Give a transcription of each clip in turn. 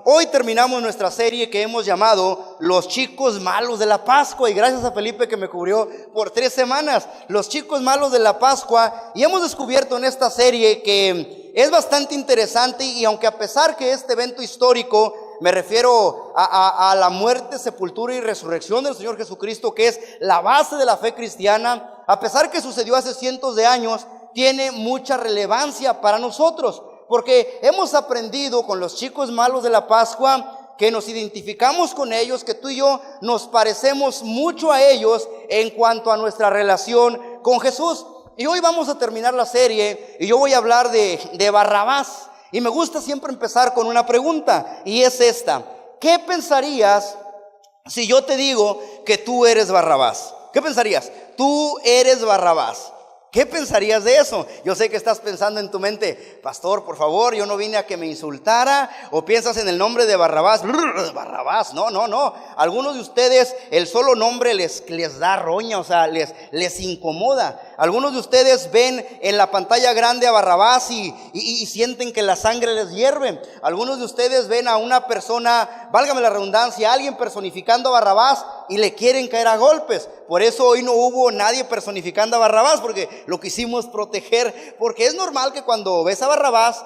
Hoy terminamos nuestra serie que hemos llamado Los chicos malos de la Pascua, y gracias a Felipe que me cubrió por 3 semanas, Los chicos malos de la Pascua. Y hemos descubierto en esta serie que es bastante interesante, y aunque a pesar que este evento histórico, me refiero a la muerte, sepultura y resurrección del Señor Jesucristo, que es la base de la fe cristiana, a pesar que sucedió hace cientos de años, tiene mucha relevancia para nosotros. Porque hemos aprendido con los chicos malos de la Pascua que nos identificamos con ellos, que tú y yo nos parecemos mucho a ellos en cuanto a nuestra relación con Jesús. Y hoy vamos a terminar la serie y yo voy a hablar de Barrabás. Y me gusta siempre empezar con una pregunta, y es esta: ¿qué pensarías si yo te digo que tú eres Barrabás? ¿Qué pensarías? Tú eres Barrabás. ¿Qué pensarías de eso? Yo sé que estás pensando en tu mente: pastor, por favor, yo no vine a que me insultara. O piensas en el nombre de Barrabás. Barrabás, no. Algunos de ustedes el solo nombre les da roña, o sea, les incomoda. Algunos de ustedes ven en la pantalla grande a Barrabás y sienten que la sangre les hierve. Algunos de ustedes ven a una persona, válgame la redundancia, alguien personificando a Barrabás y le quieren caer a golpes. Por eso hoy no hubo nadie personificando a Barrabás, porque lo quisimos proteger. Porque es normal que cuando ves a Barrabás,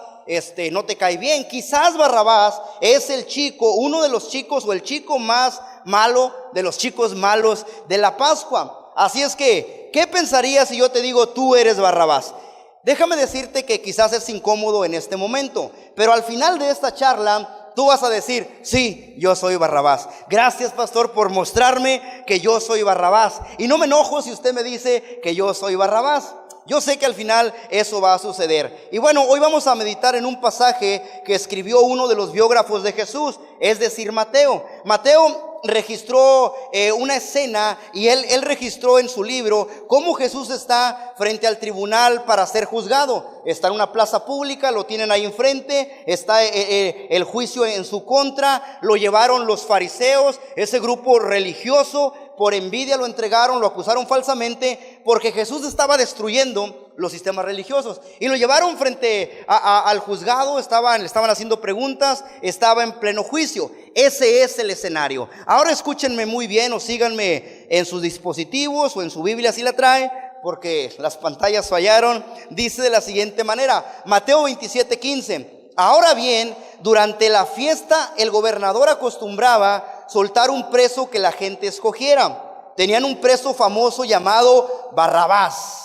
no te cae bien. Quizás Barrabás es el chico, uno de los chicos, o el chico más malo de los chicos malos de la Pascua. Así es que, ¿qué pensarías si yo te digo tú eres Barrabás? Déjame decirte que quizás es incómodo en este momento, pero al final de esta charla tú vas a decir: sí, yo soy Barrabás. Gracias, pastor, por mostrarme que yo soy Barrabás. Y no me enojo si usted me dice que yo soy Barrabás. Yo sé que al final eso va a suceder. Y bueno, hoy vamos a meditar en un pasaje que escribió uno de los biógrafos de Jesús, es decir, Mateo. Mateo registró una escena, y él registró en su libro cómo Jesús está frente al tribunal para ser juzgado. Está en una plaza pública, lo tienen ahí enfrente, está el juicio en su contra. Lo llevaron los fariseos, ese grupo religioso. Por envidia lo entregaron, lo acusaron falsamente, porque Jesús estaba destruyendo los sistemas religiosos. Y lo llevaron frente al juzgado, le estaban haciendo preguntas, estaba en pleno juicio. Ese es el escenario. Ahora escúchenme muy bien, o síganme en sus dispositivos o en su Biblia si la trae, porque las pantallas fallaron. Dice de la siguiente manera, Mateo 27:15: ahora bien, durante la fiesta el gobernador acostumbraba soltar un preso que la gente escogiera. Tenían un preso famoso llamado Barrabás.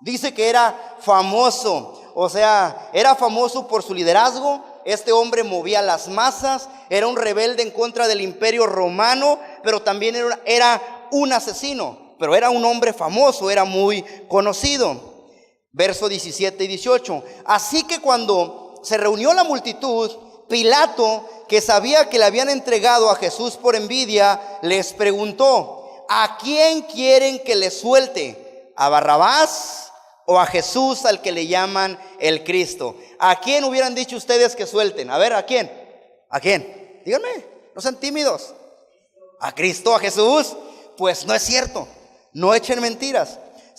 Dice que era famoso, o sea, era famoso por su liderazgo. Este hombre movía las masas, era un rebelde en contra del imperio romano, pero también era un asesino. Pero era un hombre famoso, era muy conocido. Verso 17 y 18. Así que cuando se reunió la multitud, Pilato, que sabía que le habían entregado a Jesús por envidia, les preguntó: ¿a quién quieren que le suelte? ¿A Barrabás o a Jesús, al que le llaman el Cristo? ¿A quién hubieran dicho ustedes que suelten? A ver, ¿a quién? ¿A quién? Díganme, no sean tímidos. ¿A Cristo, a Jesús? Pues no es cierto, no echen mentiras.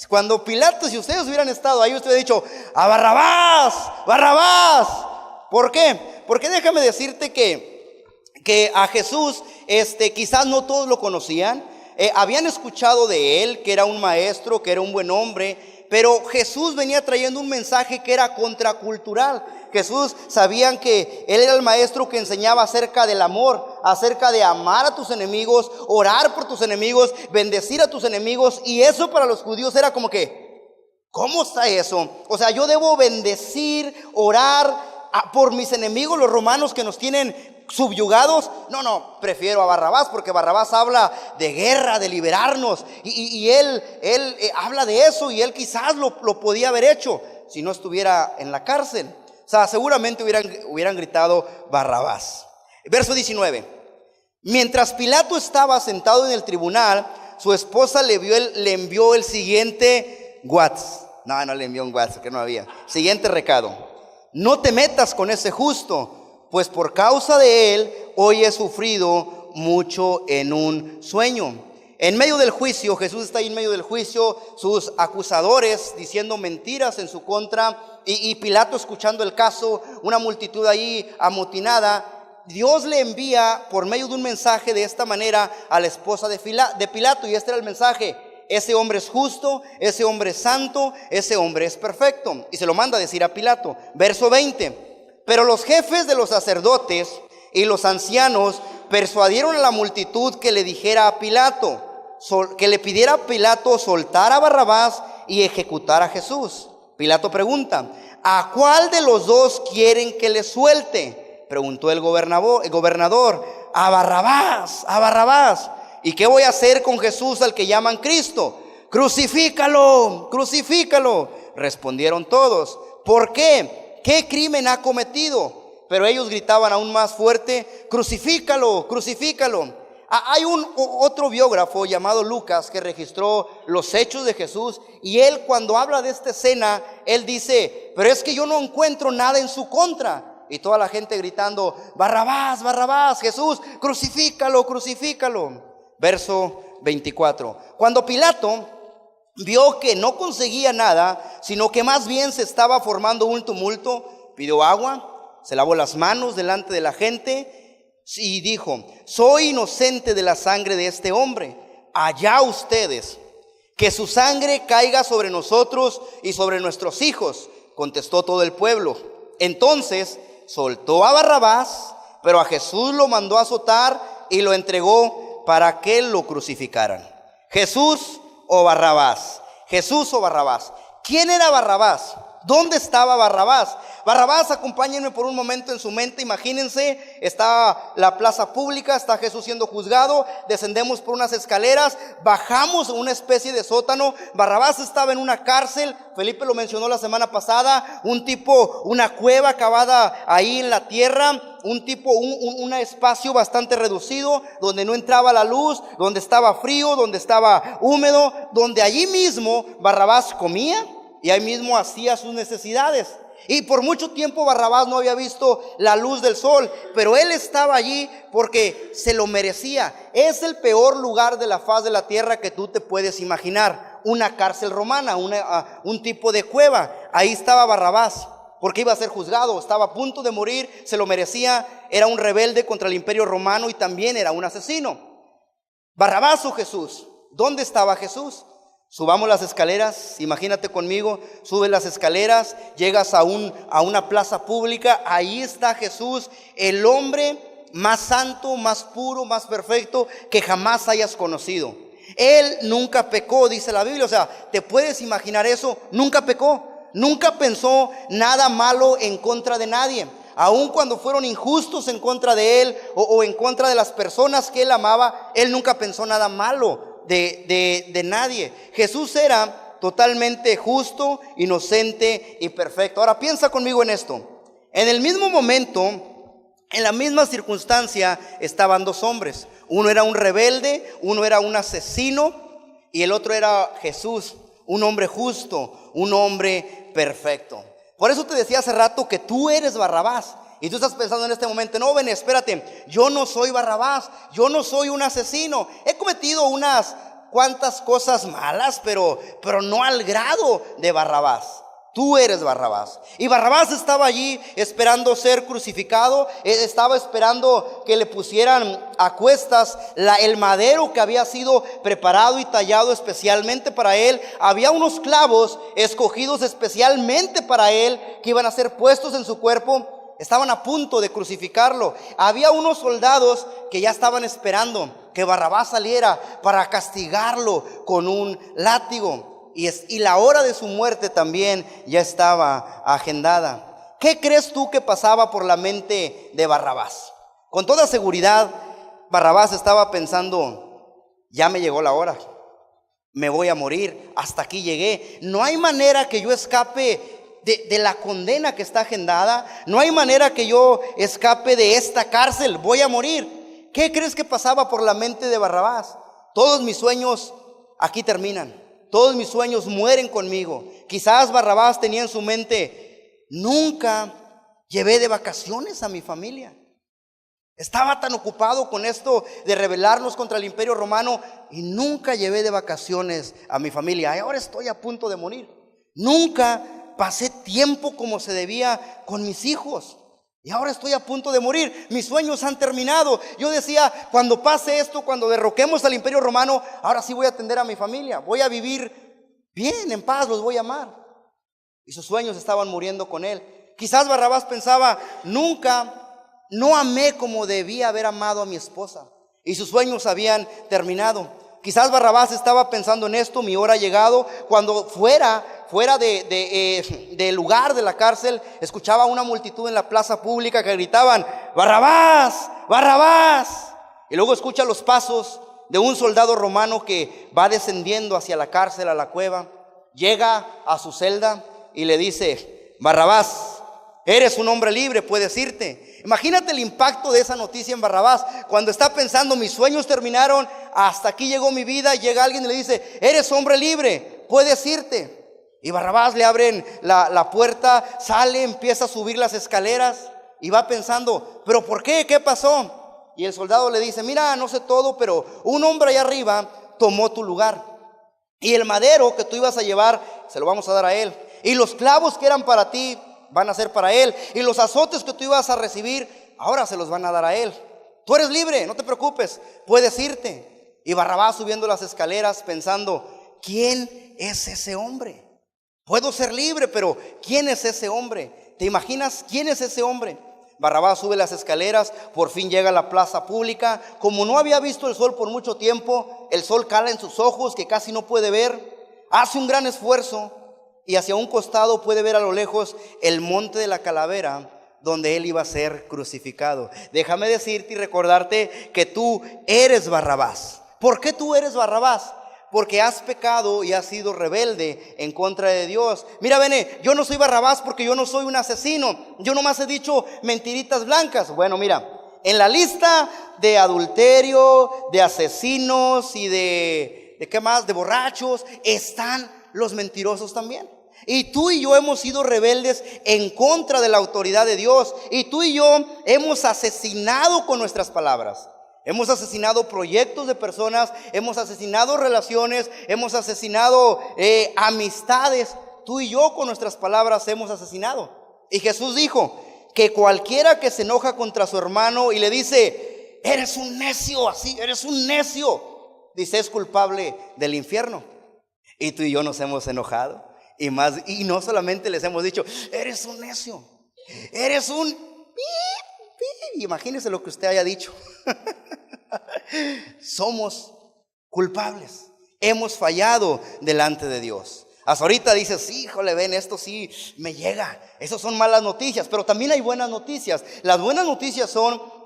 Cuando Pilato, si ustedes hubieran estado ahí, usted hubiera dicho: ¡a Barrabás! ¡Barrabás! ¿Por qué? Porque déjame decirte que a Jesús quizás no todos lo conocían. Habían escuchado de él, que era un maestro, que era un buen hombre, pero Jesús venía trayendo un mensaje que era contracultural. Jesús, sabían que él era el maestro que enseñaba acerca del amor, acerca de amar a tus enemigos, orar por tus enemigos, bendecir a tus enemigos. Y eso para los judíos era como que, ¿cómo está eso? O sea, yo debo bendecir, orar por mis enemigos, los romanos que nos tienen subyugados. No, prefiero a Barrabás, porque Barrabás habla de guerra, de liberarnos, y él habla de eso, y él quizás lo podía haber hecho si no estuviera en la cárcel. O sea, seguramente hubieran gritado Barrabás. Verso 19: mientras Pilato estaba sentado en el tribunal, su esposa le envió el siguiente WhatsApp. No le envió un WhatsApp, que no había. Siguiente recado: no te metas con ese justo, pues por causa de él hoy he sufrido mucho en un sueño. En medio del juicio, Jesús está ahí en medio del juicio, sus acusadores diciendo mentiras en su contra, y Pilato escuchando el caso, una multitud ahí amotinada. Dios le envía por medio de un mensaje de esta manera a la esposa de Pilato, y este era el mensaje: ese hombre es justo, ese hombre es santo, ese hombre es perfecto. Y se lo manda a decir a Pilato. Verso 20: pero los jefes de los sacerdotes y los ancianos persuadieron a la multitud que le dijera a Pilato, que le pidiera a Pilato soltar a Barrabás y ejecutar a Jesús. Pilato pregunta: ¿a cuál de los dos quieren que le suelte? Preguntó el gobernador. A Barrabás, a Barrabás. ¿Y qué voy a hacer con Jesús al que llaman Cristo? Crucifícalo, crucifícalo, respondieron todos. ¿Por qué? ¿Qué crimen ha cometido? Pero ellos gritaban aún más fuerte: crucifícalo, crucifícalo. Hay otro biógrafo llamado Lucas que registró los hechos de Jesús, y él, cuando habla de esta escena, él dice: pero es que yo no encuentro nada en su contra. Y toda la gente gritando: Barrabás, Barrabás, Jesús, crucifícalo, crucifícalo. Verso 24: cuando Pilato vio que no conseguía nada, sino que más bien se estaba formando un tumulto, pidió agua, se lavó las manos delante de la gente y dijo: soy inocente de la sangre de este hombre. Allá ustedes, que su sangre caiga sobre nosotros y sobre nuestros hijos, contestó todo el pueblo. Entonces soltó a Barrabás, pero a Jesús lo mandó a azotar y lo entregó para que lo crucificaran. ¿Jesús o Barrabás? Jesús o Barrabás. ¿Quién era Barrabás? ¿Dónde estaba Barrabás? Barrabás, acompáñenme por un momento en su mente. Imagínense, está la plaza pública, está Jesús siendo juzgado, descendemos por unas escaleras, bajamos a una especie de sótano. Barrabás estaba en una cárcel, Felipe lo mencionó la semana pasada, una cueva cavada ahí en la tierra, un espacio bastante reducido, donde no entraba la luz, donde estaba frío, donde estaba húmedo, donde allí mismo Barrabás comía y ahí mismo hacía sus necesidades. Y por mucho tiempo Barrabás no había visto la luz del sol, pero él estaba allí porque se lo merecía. Es el peor lugar de la faz de la tierra que tú te puedes imaginar: una cárcel romana, un tipo de cueva. Ahí estaba Barrabás porque iba a ser juzgado, estaba a punto de morir, se lo merecía, era un rebelde contra el imperio romano y también era un asesino. Barrabás o Jesús. ¿Dónde estaba Jesús? Subamos las escaleras, imagínate conmigo, subes las escaleras, llegas a una plaza pública, ahí está Jesús, el hombre más santo, más puro, más perfecto que jamás hayas conocido. Él nunca pecó, dice la Biblia. O sea, ¿te puedes imaginar eso? Nunca pecó, nunca pensó nada malo en contra de nadie. Aun cuando fueron injustos en contra de él o en contra de las personas que él amaba, él nunca pensó nada malo de nadie. Jesús era totalmente justo, inocente y perfecto. Ahora piensa conmigo en esto. En el mismo momento, en la misma circunstancia, estaban dos hombres. Uno era un rebelde, uno era un asesino, y el otro era Jesús, un hombre justo, un hombre perfecto. Por eso te decía hace rato que tú eres Barrabás. Y tú estás pensando en este momento: no, ven, espérate, yo no soy Barrabás, yo no soy un asesino. He cometido unas cuantas cosas malas, pero no al grado de Barrabás. Tú eres Barrabás. Y Barrabás estaba allí esperando ser crucificado, estaba esperando que le pusieran a cuestas el madero que había sido preparado y tallado especialmente para él. Había unos clavos escogidos especialmente para él que iban a ser puestos en su cuerpo. Estaban a punto de crucificarlo. Había unos soldados que ya estaban esperando que Barrabás saliera para castigarlo con un látigo. Y la hora de su muerte también ya estaba agendada. ¿Qué crees tú que pasaba por la mente de Barrabás? Con toda seguridad, Barrabás estaba pensando: ya me llegó la hora, me voy a morir, hasta aquí llegué. No hay manera que yo escape de la condena que está agendada. No hay manera que yo escape de esta cárcel, voy a morir. ¿Qué crees que pasaba por la mente de Barrabás? Todos mis sueños aquí terminan, todos mis sueños mueren conmigo. Quizás Barrabás tenía en su mente: nunca llevé de vacaciones a mi familia. Estaba tan ocupado con esto de rebelarnos contra el imperio romano y nunca llevé de vacaciones a mi familia. Y ahora estoy a punto de morir. Nunca pasé tiempo como se debía con mis hijos. Y ahora estoy a punto de morir, mis sueños han terminado. Yo decía, cuando pase esto, cuando derroquemos al Imperio Romano, ahora sí voy a atender a mi familia, voy a vivir bien, en paz, los voy a amar. Y sus sueños estaban muriendo con él. Quizás Barrabás pensaba, no amé como debía haber amado a mi esposa. Y sus sueños habían terminado. Quizás Barrabás estaba pensando en esto, mi hora ha llegado. Cuando fuera del lugar de la cárcel, escuchaba a una multitud en la plaza pública que gritaban, Barrabás, Barrabás. Y luego escucha los pasos de un soldado romano que va descendiendo hacia la cárcel, a la cueva. Llega a su celda y le dice, Barrabás, eres un hombre libre, puedes irte. Imagínate el impacto de esa noticia en Barrabás, cuando está pensando, mis sueños terminaron, hasta aquí llegó mi vida. Llega alguien y le dice, eres hombre libre, puedes irte. Y Barrabás le abren la puerta, sale, empieza a subir las escaleras y va pensando, ¿pero por qué? ¿Qué pasó? Y el soldado le dice, mira, no sé todo, pero un hombre allá arriba tomó tu lugar. Y el madero que tú ibas a llevar, se lo vamos a dar a él. Y los clavos que eran para ti, van a ser para él. Y los azotes que tú ibas a recibir, ahora se los van a dar a él. Tú eres libre, no te preocupes, puedes irte. Y Barrabás subiendo las escaleras pensando, ¿quién es ese hombre? Puedo ser libre, pero ¿quién es ese hombre? ¿Te imaginas quién es ese hombre? Barrabás sube las escaleras, por fin llega a la plaza pública. Como no había visto el sol por mucho tiempo, el sol cala en sus ojos que casi no puede ver. Hace un gran esfuerzo y hacia un costado puede ver a lo lejos el monte de la calavera, donde él iba a ser crucificado. Déjame decirte y recordarte que tú eres Barrabás. ¿Por qué tú eres Barrabás? Porque has pecado y has sido rebelde en contra de Dios. Mira, Bene, yo no soy Barrabás porque yo no soy un asesino. Yo nomás he dicho mentiritas blancas. Bueno, mira, en la lista de adulterio, de asesinos y ¿de qué más? De borrachos, están los mentirosos también. Y tú y yo hemos sido rebeldes en contra de la autoridad de Dios. Y tú y yo hemos asesinado con nuestras palabras. Hemos asesinado proyectos de personas, hemos asesinado relaciones, hemos asesinado amistades. Tú y yo con nuestras palabras hemos asesinado. Y Jesús dijo que cualquiera que se enoja contra su hermano y le dice, eres un necio, así, eres un necio, dice, es culpable del infierno. Y tú y yo nos hemos enojado. Y no solamente les hemos dicho, eres un necio, eres un... Imagínese lo que usted haya dicho. Somos culpables, hemos fallado delante de Dios. Hasta ahorita dices, híjole, ven, esto sí me llega. Esas son malas noticias, pero también hay buenas noticias. Las buenas noticias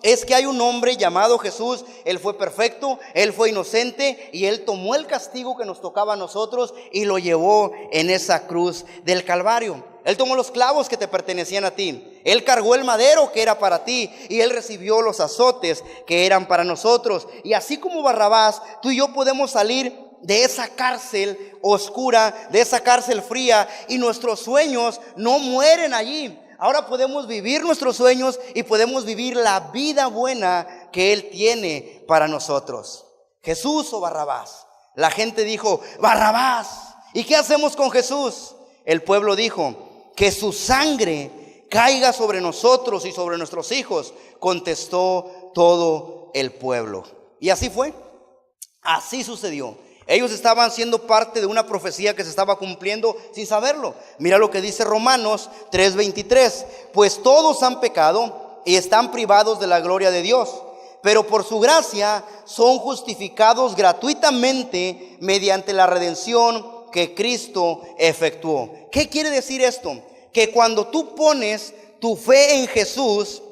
es que hay un hombre llamado Jesús. Él fue perfecto, él fue inocente y él tomó el castigo que nos tocaba a nosotros y lo llevó en esa cruz del Calvario. Él tomó los clavos que te pertenecían a ti. Él cargó el madero que era para ti y él recibió los azotes que eran para nosotros. Y así como Barrabás, tú y yo podemos salir de esa cárcel oscura, de esa cárcel fría, y nuestros sueños no mueren allí. Ahora podemos vivir nuestros sueños y podemos vivir la vida buena que Él tiene para nosotros. Jesús o Barrabás. La gente dijo, Barrabás. ¿Y qué hacemos con Jesús? El pueblo dijo, que su sangre caiga sobre nosotros y sobre nuestros hijos. Contestó todo el pueblo. Y así fue. Así sucedió. Ellos estaban siendo parte de una profecía que se estaba cumpliendo sin saberlo. Mira lo que dice Romanos 3:23. Pues todos han pecado y están privados de la gloria de Dios, pero por su gracia son justificados gratuitamente mediante la redención que Cristo efectuó. ¿Qué quiere decir esto? Que cuando tú pones tu fe en Jesús,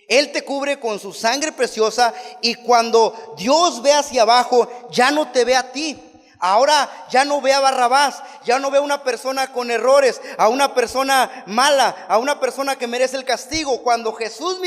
Él te cubre con su sangre preciosa, y cuando Dios ve hacia abajo, ya no te ve a ti. Ahora ya no ve a Barrabás, ya no ve a una persona con errores, a una persona mala, a una persona que merece el castigo. Cuando Dios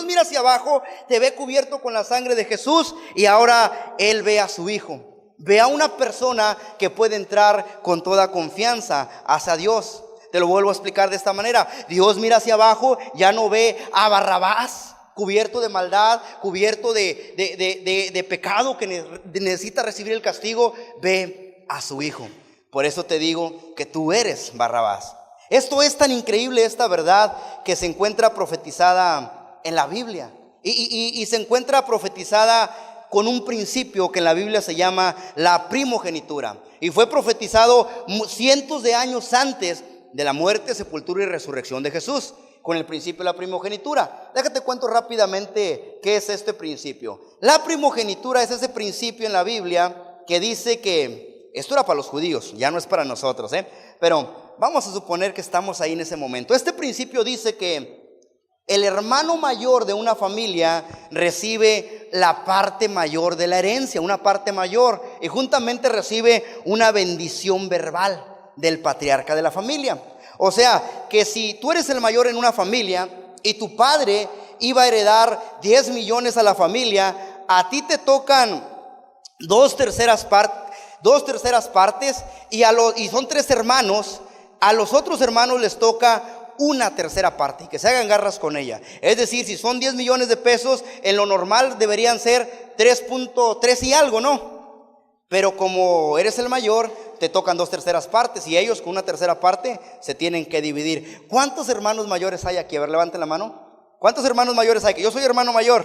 mira hacia abajo, te ve cubierto con la sangre de Jesús, y ahora Él ve a su Hijo. Ve a una persona que puede entrar con toda confianza hacia Dios. Te lo vuelvo a explicar de esta manera. Dios mira hacia abajo, ya no ve a Barrabás cubierto de maldad, cubierto de pecado que necesita recibir el castigo. Ve a su Hijo. Por eso te digo que tú eres Barrabás. Esto es tan increíble, esta verdad, que se encuentra profetizada en la Biblia. Y se encuentra profetizada con un principio que en la Biblia se llama la primogenitura. Y fue profetizado cientos de años antes de la muerte, sepultura y resurrección de Jesús, con el principio de la primogenitura. Déjate cuento rápidamente qué es este principio. La primogenitura es ese principio en la Biblia que dice que, esto era para los judíos, ya no es para nosotros, pero vamos a suponer que estamos ahí en ese momento. Este principio dice que el hermano mayor de una familia recibe la parte mayor de la herencia, una parte mayor, y juntamente recibe una bendición verbal del patriarca de la familia. O sea, que si tú eres el mayor en una familia y tu padre iba a heredar 10 millones a la familia, a ti te tocan dos terceras partes y son 3 hermanos. A los otros hermanos les toca una tercera parte y que se hagan garras con ella. Es decir, si son 10 millones de pesos, en lo normal deberían ser 3.3 y algo, ¿no? Pero como eres el mayor, te tocan 2 terceras partes y ellos con una tercera parte se tienen que dividir. ¿Cuántos hermanos mayores hay aquí? A ver, levanten la mano. ¿Cuántos hermanos mayores hay aquí? Yo soy hermano mayor.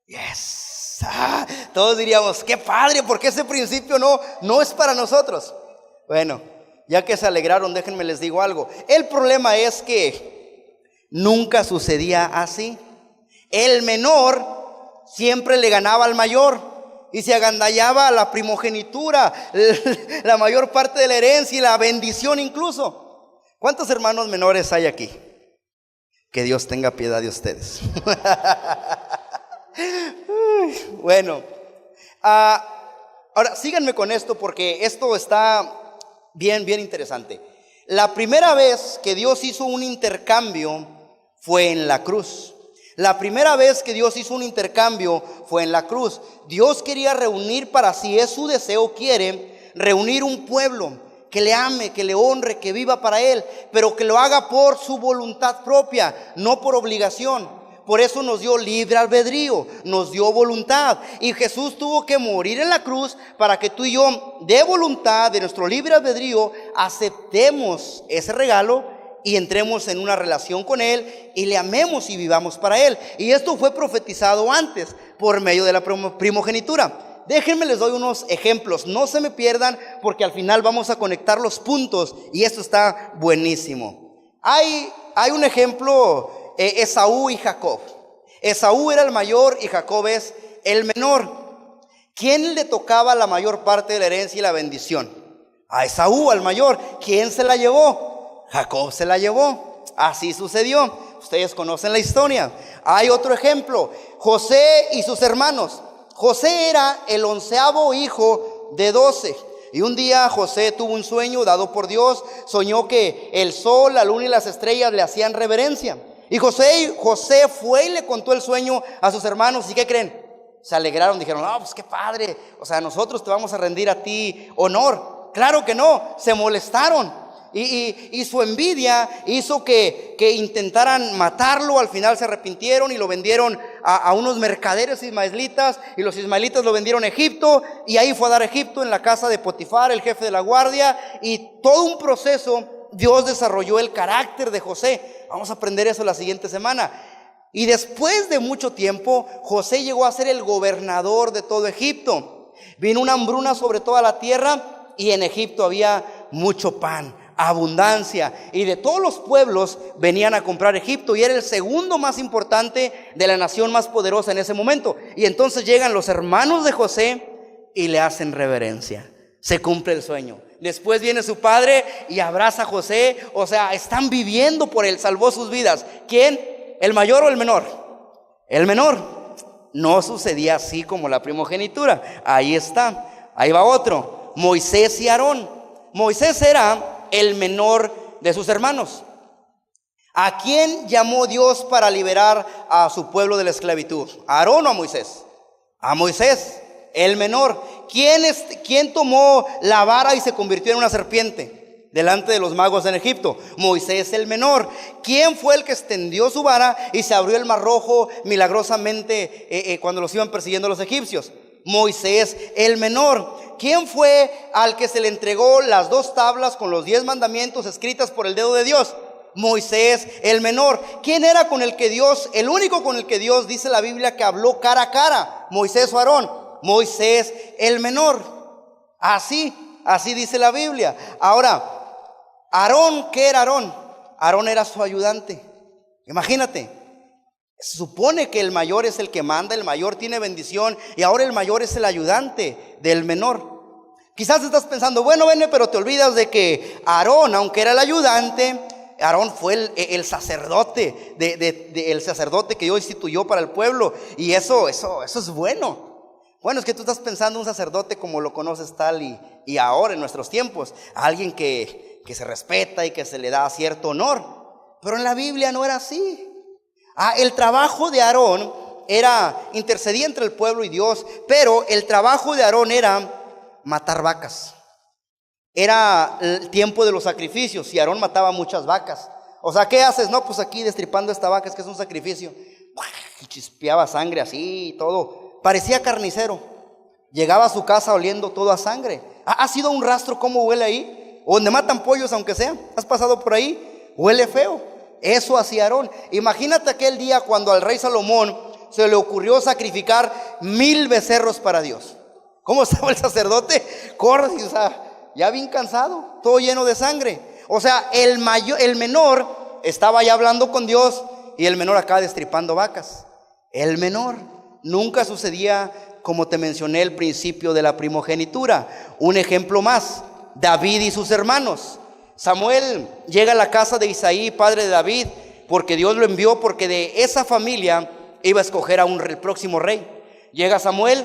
Yes. Todos diríamos, qué padre, porque ese principio no es para nosotros. Bueno, ya que se alegraron, déjenme les digo algo. El problema es que nunca sucedía así. El menor siempre le ganaba al mayor y se agandallaba la primogenitura, la mayor parte de la herencia y la bendición incluso. ¿Cuántos hermanos menores hay aquí? Que Dios tenga piedad de ustedes. Bueno, ahora síganme con esto porque esto está bien interesante. La primera vez que Dios hizo un intercambio fue en la cruz. La primera vez que Dios hizo un intercambio fue en la cruz. Dios quería reunir para, si es su deseo, quiere reunir un pueblo que le ame, que le honre, que viva para Él, pero que lo haga por su voluntad propia, no por obligación. Por eso nos dio libre albedrío, nos dio voluntad. Y Jesús tuvo que morir en la cruz para que tú y yo, de voluntad, de nuestro libre albedrío, aceptemos ese regalo y entremos en una relación con Él y le amemos y vivamos para Él. Y esto fue profetizado antes por medio de la primogenitura. Déjenme les doy unos ejemplos, no se me pierdan porque al final vamos a conectar los puntos y esto está buenísimo. Hay un ejemplo, Esaú y Jacob. Esaú era el mayor y Jacob es el menor. ¿Quién le tocaba la mayor parte de la herencia y la bendición? A Esaú, al mayor. ¿Quién se la llevó? Jacob se la llevó. Así sucedió. Ustedes conocen la historia. Hay otro ejemplo, José y sus hermanos. José era el 11º hijo de 12. Y un día José tuvo un sueño dado por Dios. Soñó que el sol, la luna y las estrellas le hacían reverencia. Y José fue y le contó el sueño a sus hermanos. ¿Y qué creen? Se alegraron, dijeron, pues qué padre. O sea, nosotros te vamos a rendir a ti honor. Claro que no, se molestaron. Y su envidia hizo que intentaran matarlo. Al final se arrepintieron y lo vendieron a unos mercaderes ismaelitas. Y los ismaelitas lo vendieron a Egipto. Y ahí fue a dar a Egipto en la casa de Potifar, el jefe de la guardia. Y todo un proceso, Dios desarrolló el carácter de José. Vamos a aprender eso la siguiente semana. Y después de mucho tiempo, José llegó a ser el gobernador de todo Egipto. Vino una hambruna sobre toda la tierra y en Egipto había mucho pan, abundancia. Y de todos los pueblos venían a comprar Egipto y era el segundo más importante de la nación más poderosa en ese momento. Y entonces llegan los hermanos de José y le hacen reverencia. Se cumple el sueño. Después viene su padre y abraza a José. O sea, están viviendo por él, salvó sus vidas. ¿Quién? ¿El mayor o el menor? El menor. No sucedía así como la primogenitura. Ahí está. Ahí va otro. Moisés y Aarón. Moisés era el menor de sus hermanos. ¿A quién llamó Dios para liberar a su pueblo de la esclavitud? ¿A Aarón o a Moisés? A Moisés, el menor. ¿Quién tomó la vara y se convirtió en una serpiente delante de los magos en Egipto? Moisés, el menor. ¿Quién fue el que extendió su vara y se abrió el mar rojo milagrosamente cuando los iban persiguiendo los egipcios? Moisés el menor. ¿Quién fue al que se le entregó las 2 tablas con los 10 mandamientos escritas por el dedo de Dios? Moisés el menor. ¿Quién era con el que Dios, el único con el que Dios, dice la Biblia, que habló cara a cara? ¿Moisés o Aarón? Moisés el menor. Así dice la Biblia. Ahora, Aarón, ¿qué era Aarón? Aarón era su ayudante. Imagínate, se supone que el mayor es el que manda, el mayor tiene bendición, y ahora el mayor es el ayudante del menor. Quizás estás pensando, bueno, pero te olvidas de que Aarón, aunque era el ayudante, Aarón fue el sacerdote, el sacerdote que Dios instituyó para el pueblo, y eso es bueno. Bueno, es que tú estás pensando un sacerdote como lo conoces tal y ahora en nuestros tiempos, alguien que se respeta y que se le da cierto honor, pero en la Biblia no era así. El trabajo de Aarón era intercedía entre el pueblo y Dios, pero el trabajo de Aarón era matar vacas. Era el tiempo de los sacrificios y Aarón mataba muchas vacas. O sea, ¿qué haces? No, pues aquí destripando esta vaca, es que es un sacrificio. Y chispeaba sangre así y todo. Parecía carnicero. Llegaba a su casa oliendo todo a sangre. ¿Ha sido un rastro cómo huele ahí? O donde matan pollos, aunque sea. ¿Has pasado por ahí? Huele feo. Eso hacía Aarón. Imagínate aquel día cuando al rey Salomón se le ocurrió sacrificar 1000 becerros para Dios. ¿Cómo estaba el sacerdote? Corre, o sea, ya bien cansado, todo lleno de sangre. O sea, el menor estaba ya hablando con Dios y el menor acá destripando vacas. El menor. Nunca sucedía como te mencioné el principio de la primogenitura. Un ejemplo más, David y sus hermanos. Samuel llega a la casa de Isaí, padre de David, porque Dios lo envió, porque de esa familia iba a escoger a el próximo rey. Llega Samuel,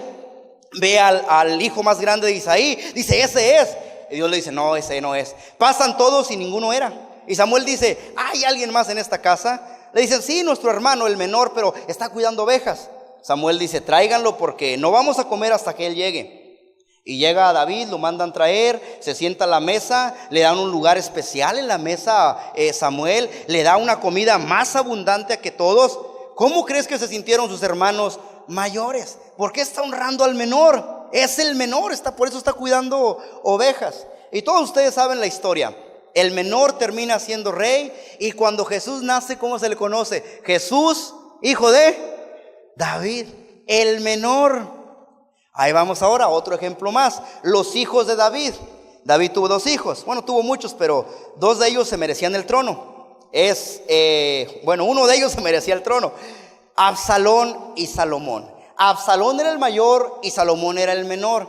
ve al hijo más grande de Isaí, dice, ese es. Y Dios le dice, no, ese no es. Pasan todos y ninguno era. Y Samuel dice, ¿hay alguien más en esta casa? Le dicen, sí, nuestro hermano, el menor, pero está cuidando ovejas. Samuel dice, tráiganlo porque no vamos a comer hasta que él llegue. Y llega a David, lo mandan traer, se sienta a la mesa, le dan un lugar especial en la mesa. Samuel le da una comida más abundante que todos. ¿Cómo crees que se sintieron sus hermanos mayores? ¿Por qué está honrando al menor? Es el menor, por eso está cuidando ovejas. Y todos ustedes saben la historia. El menor termina siendo rey, y cuando Jesús nace, ¿cómo se le conoce? Jesús, hijo de David, el menor. Ahí vamos ahora a otro ejemplo más. Los hijos de David. David tuvo 2 hijos. Bueno, tuvo muchos, pero 2 de ellos se merecían el trono. Uno de ellos se merecía el trono. Absalón y Salomón. Absalón era el mayor y Salomón era el menor.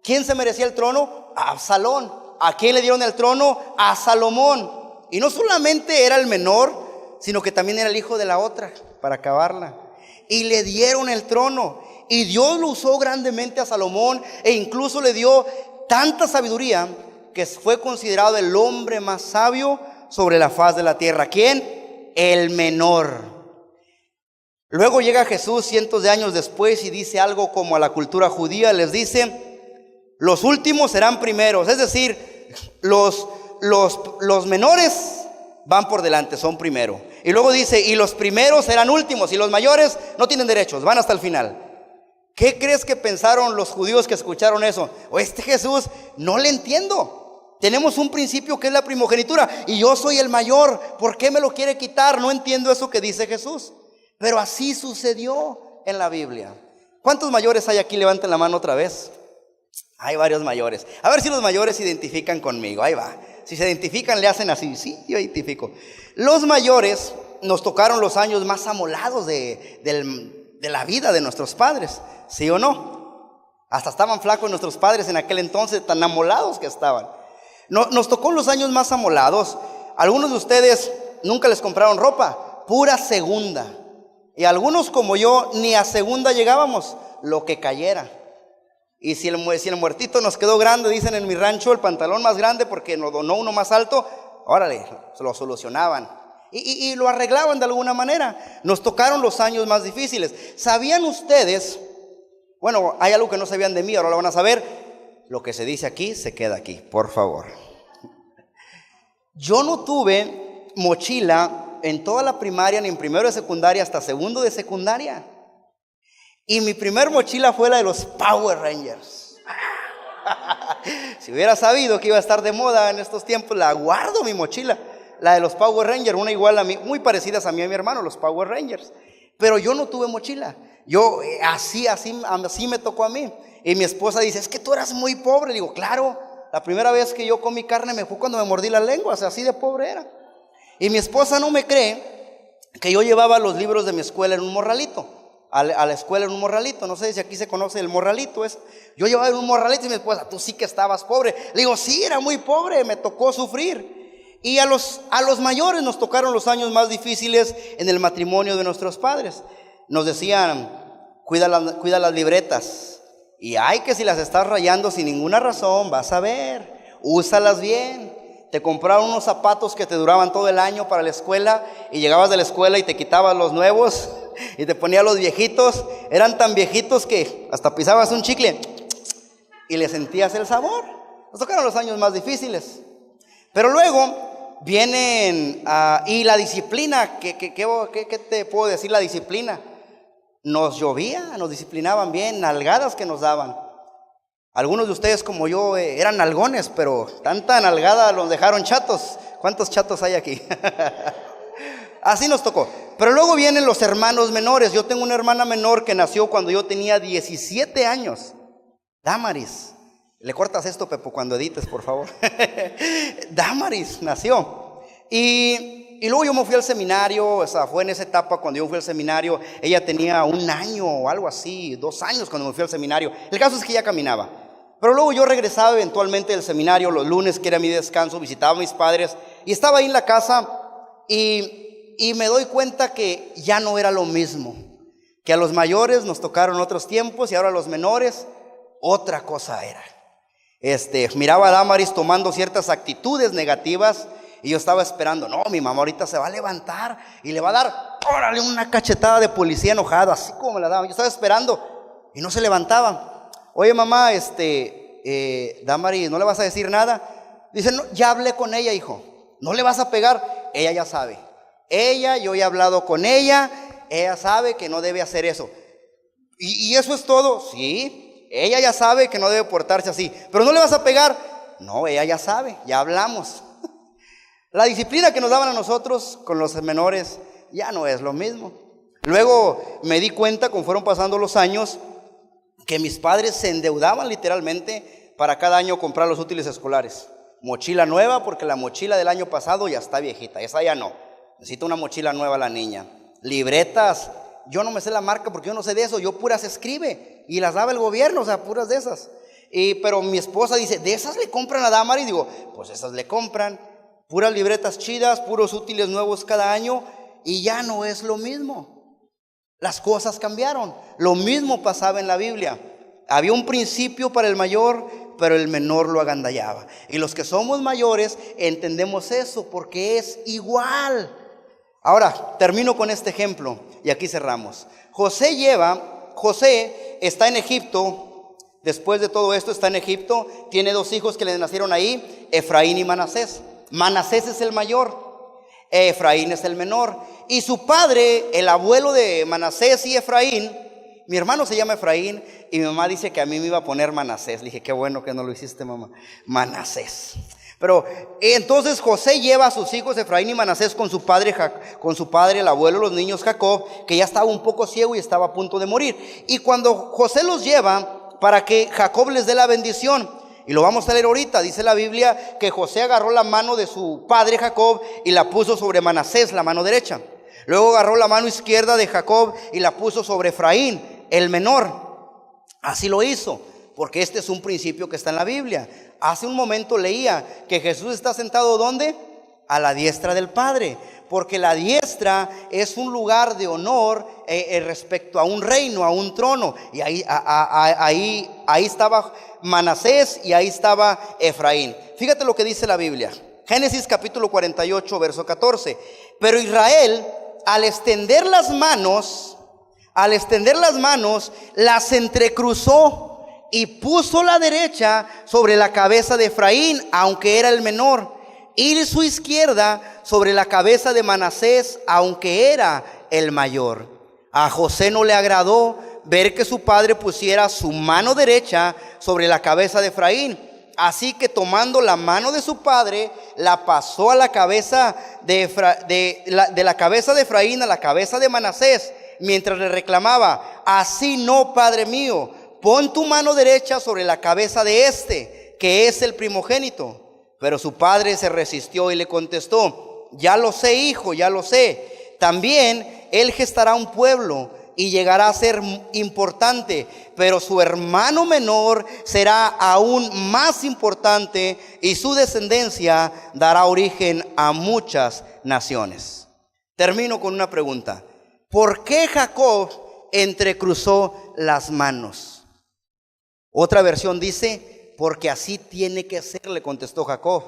¿Quién se merecía el trono? Absalón. ¿A quién le dieron el trono? A Salomón. Y no solamente era el menor, sino que también era el hijo de la otra, para acabarla. Y le dieron el trono. Y Dios lo usó grandemente a Salomón, e incluso le dio tanta sabiduría que fue considerado el hombre más sabio sobre la faz de la tierra. ¿Quién? El menor. Luego llega Jesús cientos de años después y dice algo como a la cultura judía, les dice, los últimos serán primeros. Es decir, los menores van por delante, son primero. Y luego dice, y los primeros serán últimos, y los mayores no tienen derechos, van hasta el final. ¿Qué crees que pensaron los judíos que escucharon eso? Jesús, no le entiendo. Tenemos un principio que es la primogenitura, y yo soy el mayor, ¿por qué me lo quiere quitar? No entiendo eso que dice Jesús. Pero así sucedió en la Biblia. ¿Cuántos mayores hay aquí? Levanten la mano otra vez. Hay varios mayores. A ver si los mayores se identifican conmigo. Ahí va. Si se identifican, le hacen así. Sí, yo identifico. Los mayores nos tocaron los años más amolados de la vida de nuestros padres. ¿Sí o no? Hasta estaban flacos nuestros padres en aquel entonces, tan amolados que estaban. Nos tocó los años más amolados. Algunos de ustedes nunca les compraron ropa, pura segunda. Y algunos como yo, ni a segunda llegábamos, lo que cayera. Y si el muertito nos quedó grande, dicen en mi rancho, el pantalón más grande porque nos donó uno más alto, órale, se lo solucionaban. Y lo arreglaban de alguna manera. Nos tocaron los años más difíciles. ¿Sabían ustedes? Bueno, hay algo que no sabían de mí, ahora lo van a saber. Lo que se dice aquí, se queda aquí, por favor. Yo no tuve mochila en toda la primaria, ni en primero de secundaria hasta segundo de secundaria. Y mi primer mochila fue la de los Power Rangers. Si hubiera sabido que iba a estar de moda en estos tiempos, la guardo mi mochila. La de los Power Rangers, una igual a mí, muy parecidas a mí y a mi hermano, los Power Rangers. Pero yo no tuve mochila. Yo, así me tocó a mí. Y mi esposa dice, es que tú eras muy pobre. Le digo, claro, la primera vez que yo comí carne me fue cuando me mordí la lengua, o sea, así de pobre era. Y mi esposa no me cree que yo llevaba los libros de mi escuela en un morralito. A la escuela en un morralito, no sé si aquí se conoce el morralito. Yo llevaba en un morralito y mi esposa, tú sí que estabas pobre. Le digo, sí, era muy pobre, me tocó sufrir. Y a los mayores nos tocaron los años más difíciles en el matrimonio de nuestros padres. Nos decían, cuida las libretas. Y ay, que si las estás rayando sin ninguna razón, vas a ver, úsalas bien. Te compraron unos zapatos que te duraban todo el año para la escuela y llegabas de la escuela y te quitabas los nuevos y te ponías los viejitos. Eran tan viejitos que hasta pisabas un chicle y le sentías el sabor. Nos tocaron los años más difíciles. Pero luego vienen, y la disciplina, ¿qué te puedo decir? La disciplina. Nos llovía, nos disciplinaban bien, nalgadas que nos daban. Algunos de ustedes como yo eran nalgones, pero tanta nalgada los dejaron chatos. ¿Cuántos chatos hay aquí? Así nos tocó. Pero luego vienen los hermanos menores. Yo tengo una hermana menor que nació cuando yo tenía 17 años. Damaris. Le cortas esto, Pepo, cuando edites, por favor. Damaris nació. Y luego yo me fui al seminario. O sea, fue en esa etapa cuando yo fui al seminario. Ella tenía 1 año o algo así, 2 años cuando me fui al seminario. El caso es que ella caminaba. Pero luego yo regresaba eventualmente del seminario los lunes, que era mi descanso, visitaba a mis padres y estaba ahí en la casa y me doy cuenta que ya no era lo mismo, que a los mayores nos tocaron otros tiempos y ahora a los menores otra cosa era. Miraba a Damaris tomando ciertas actitudes negativas y yo estaba esperando, no, mi mamá ahorita se va a levantar y le va a dar, órale, una cachetada de policía enojado, así como me la daban. Yo estaba esperando y no se levantaba. Oye, mamá, Damaris, ¿no le vas a decir nada? Dice, no, ya hablé con ella, hijo. ¿No le vas a pegar? Ella ya sabe. Yo he hablado con ella. Ella sabe que no debe hacer eso. ¿Y eso es todo? Sí. Ella ya sabe que no debe portarse así. ¿Pero no le vas a pegar? No, ella ya sabe, ya hablamos. La disciplina que nos daban a nosotros con los menores ya no es lo mismo. Luego me di cuenta, conforme fueron pasando los años, que mis padres se endeudaban literalmente para cada año comprar los útiles escolares. Mochila nueva, porque la mochila del año pasado ya está viejita, esa ya no. Necesita una mochila nueva la niña. Libretas, yo no me sé la marca porque yo no sé de eso, yo puras escribe y las daba el gobierno, o sea, puras de esas. Pero mi esposa dice, ¿de esas le compran a Damaris? Y digo, pues esas le compran. Puras libretas chidas, puros útiles nuevos cada año y ya no es lo mismo. Las cosas cambiaron. Lo mismo pasaba en la Biblia. Había un principio para el mayor, pero el menor lo agandallaba. Y los que somos mayores entendemos eso porque es igual. Ahora, termino con este ejemplo y aquí cerramos. José está en Egipto. Después de todo esto está en Egipto. Tiene 2 hijos que le nacieron ahí, Efraín y Manasés. Manasés es el mayor, Efraín es el menor. Y su padre, el abuelo de Manasés y Efraín, mi hermano se llama Efraín y mi mamá dice que a mí me iba a poner Manasés. Le dije, qué bueno que no lo hiciste, mamá. Manasés. Pero entonces José lleva a sus hijos Efraín y Manasés con su padre, el abuelo, los niños Jacob, que ya estaba un poco ciego y estaba a punto de morir. Y cuando José los lleva para que Jacob les dé la bendición, y lo vamos a leer ahorita, dice la Biblia que José agarró la mano de su padre Jacob y la puso sobre Manasés, la mano derecha. Luego agarró la mano izquierda de Jacob y la puso sobre Efraín, el menor. Así lo hizo, porque este es un principio que está en la Biblia. Hace un momento leía que Jesús está sentado ¿dónde? A la diestra del Padre, porque la diestra es un lugar de honor respecto a un reino, a un trono. Y ahí estaba Manasés y ahí estaba Efraín. Fíjate lo que dice la Biblia. Génesis capítulo 48, verso 14. Pero Israel, al extender las manos, las entrecruzó y puso la derecha sobre la cabeza de Efraín, aunque era el menor, y su izquierda sobre la cabeza de Manasés, aunque era el mayor. A José no le agradó ver que su padre pusiera su mano derecha sobre la cabeza de Efraín. Así que tomando la mano de su padre, la pasó a la cabeza de la cabeza de Efraín a la cabeza de Manasés, mientras le reclamaba: así no, padre mío, pon tu mano derecha sobre la cabeza de este, que es el primogénito. Pero su padre se resistió y le contestó: ya lo sé, hijo, ya lo sé. También él gestará un pueblo y llegará a ser importante, pero su hermano menor será aún más importante y su descendencia dará origen a muchas naciones. Termino con una pregunta: ¿por qué Jacob entrecruzó las manos? Otra versión dice: porque así tiene que ser, le contestó Jacob.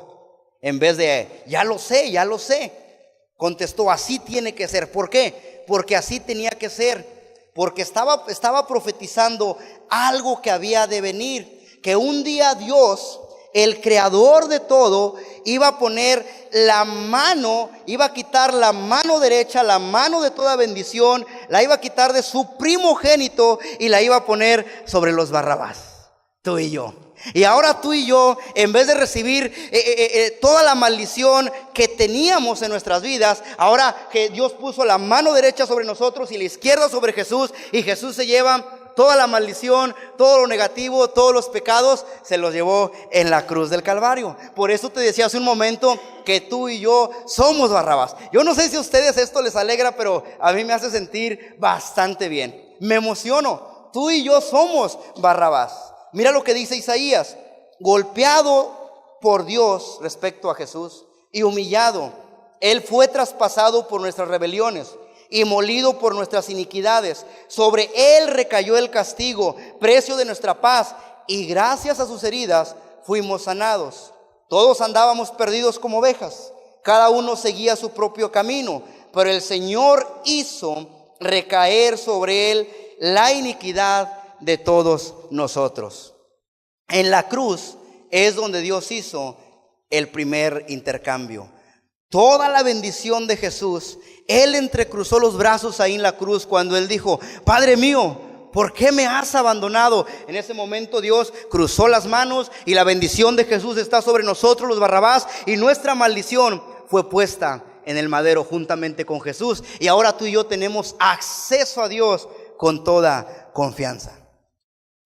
En vez de ya lo sé, contestó: así tiene que ser. ¿Por qué? Porque así tenía que ser. Porque estaba profetizando algo que había de venir, que un día Dios, el creador de todo, iba a poner la mano, iba a quitar la mano derecha, la mano de toda bendición, la iba a quitar de su primogénito y la iba a poner sobre los Barrabás, tú y yo. Y ahora tú y yo, en vez de recibir toda la maldición que teníamos en nuestras vidas, ahora que Dios puso la mano derecha sobre nosotros y la izquierda sobre Jesús, y Jesús se lleva toda la maldición, todo lo negativo, todos los pecados, se los llevó en la cruz del Calvario. Por eso te decía hace un momento que tú y yo somos Barrabás. Yo no sé si a ustedes esto les alegra, pero a mí me hace sentir bastante bien. Me emociono. Tú y yo somos Barrabás. Mira lo que dice Isaías: golpeado por Dios respecto a Jesús y humillado, Él fue traspasado por nuestras rebeliones y molido por nuestras iniquidades. Sobre Él recayó el castigo, precio de nuestra paz, y gracias a sus heridas fuimos sanados. Todos andábamos perdidos como ovejas, cada uno seguía su propio camino, pero el Señor hizo recaer sobre Él la iniquidad de todos nosotros. En la cruz es donde Dios hizo el primer intercambio. Toda la bendición de Jesús, Él entrecruzó los brazos ahí en la cruz cuando Él dijo: Padre mío, ¿por qué me has abandonado? En ese momento Dios cruzó las manos y la bendición de Jesús está sobre nosotros, los Barrabás, y nuestra maldición fue puesta en el madero juntamente con Jesús. Y ahora tú y yo tenemos acceso a Dios con toda confianza.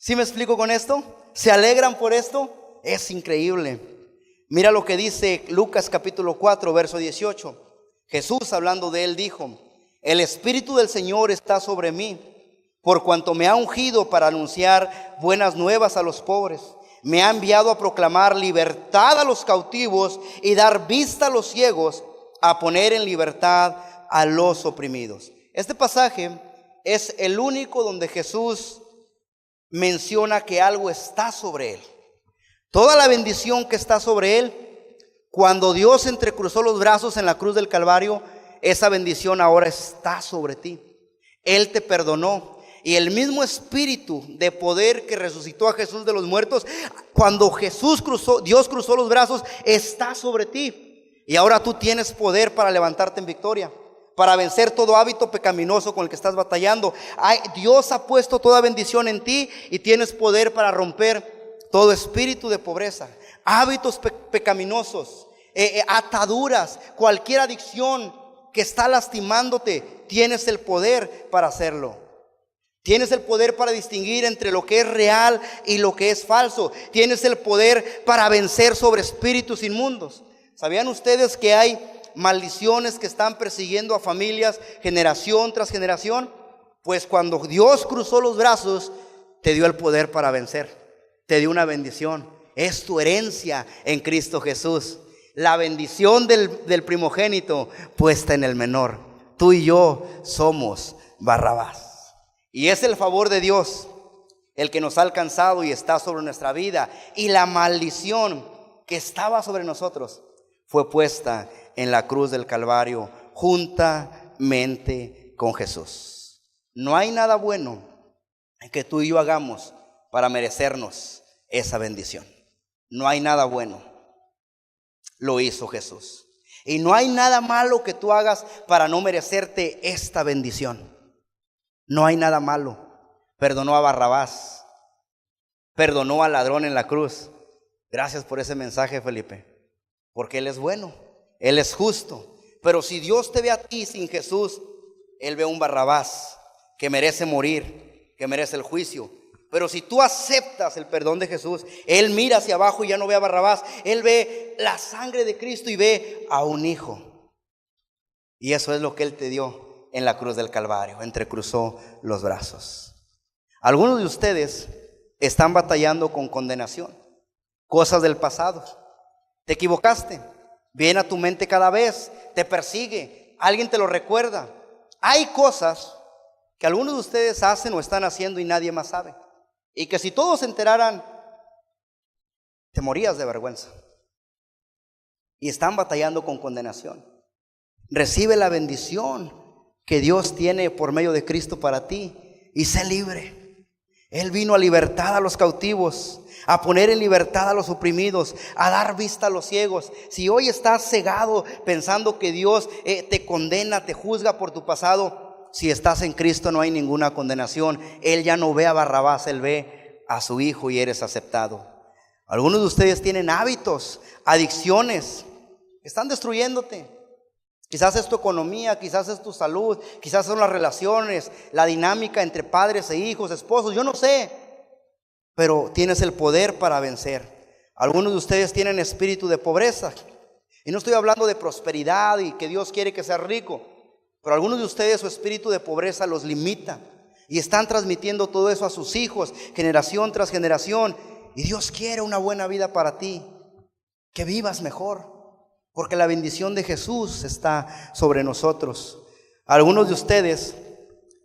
¿Sí me explico con esto? ¿Se alegran por esto? Es increíble. Mira lo que dice Lucas capítulo 4, verso 18. Jesús, hablando de Él, dijo: el Espíritu del Señor está sobre mí, por cuanto me ha ungido para anunciar buenas nuevas a los pobres. Me ha enviado a proclamar libertad a los cautivos y dar vista a los ciegos, a poner en libertad a los oprimidos. Este pasaje es el único donde Jesús menciona que algo está sobre Él. Toda la bendición que está sobre Él, cuando Dios entrecruzó los brazos en la cruz del Calvario, esa bendición ahora está sobre ti. Él te perdonó. Y el mismo Espíritu de poder que resucitó a Jesús de los muertos, cuando Dios cruzó los brazos, está sobre ti. Y ahora tú tienes poder para levantarte en victoria, para vencer todo hábito pecaminoso con el que estás batallando. Dios ha puesto toda bendición en ti y tienes poder para romper todo espíritu de pobreza, hábitos pecaminosos, ataduras, cualquier adicción que está lastimándote. Tienes el poder para hacerlo. Tienes el poder para distinguir entre lo que es real y lo que es falso. Tienes el poder para vencer sobre espíritus inmundos. ¿Sabían ustedes que hay maldiciones que están persiguiendo a familias generación tras generación? Pues cuando Dios cruzó los brazos, te dio el poder para vencer. Te dio una bendición. Es tu herencia en Cristo Jesús. La bendición del primogénito puesta en el menor. Tú y yo somos Barrabás. Y es el favor de Dios el que nos ha alcanzado y está sobre nuestra vida. Y la maldición que estaba sobre nosotros fue puesta en la cruz del Calvario juntamente con Jesús. No hay nada bueno que tú y yo hagamos para merecernos esa bendición. No hay nada bueno. Lo hizo Jesús. Y no hay nada malo que tú hagas para no merecerte esta bendición. No hay nada malo. perdonó a Barrabás, perdonó al ladrón en la cruz. Gracias por ese mensaje, Felipe, porque Él es bueno, Él es justo. Pero si Dios te ve a ti sin Jesús, Él ve un Barrabás que merece morir, que merece el juicio. Pero si tú aceptas el perdón de Jesús, Él mira hacia abajo y ya no ve a Barrabás, Él ve la sangre de Cristo y ve a un hijo. Y eso es lo que Él te dio en la cruz del Calvario, entrecruzó los brazos. Algunos de ustedes están batallando con condenación, cosas del pasado. Te equivocaste, viene a tu mente cada vez, te persigue, alguien te lo recuerda. Hay cosas que algunos de ustedes hacen o están haciendo y nadie más sabe, y que si todos se enteraran, te morías de vergüenza. Y están batallando con condenación. Recibe la bendición que Dios tiene por medio de Cristo para ti y sé libre. Él vino a libertar a los cautivos, a poner en libertad a los oprimidos, a dar vista a los ciegos. Si hoy estás cegado pensando que Dios te condena, te juzga por tu pasado, si estás en Cristo no hay ninguna condenación. Él ya no ve a Barrabás, Él ve a su hijo y eres aceptado. Algunos de ustedes tienen hábitos, adicciones que están destruyéndote. Quizás es tu economía, quizás es tu salud, quizás son las relaciones, la dinámica entre padres e hijos, esposos, yo no sé. Pero tienes el poder para vencer. Algunos de ustedes tienen espíritu de pobreza. Y no estoy hablando de prosperidad y que Dios quiere que seas rico. Pero algunos de ustedes su espíritu de pobreza los limita. Y están transmitiendo todo eso a sus hijos, generación tras generación. Y Dios quiere una buena vida para ti. Que vivas mejor. Porque la bendición de Jesús está sobre nosotros. Algunos de ustedes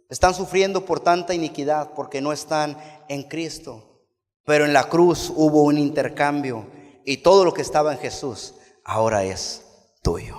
están sufriendo por tanta iniquidad porque no están en Cristo. Pero en la cruz hubo un intercambio y todo lo que estaba en Jesús ahora es tuyo.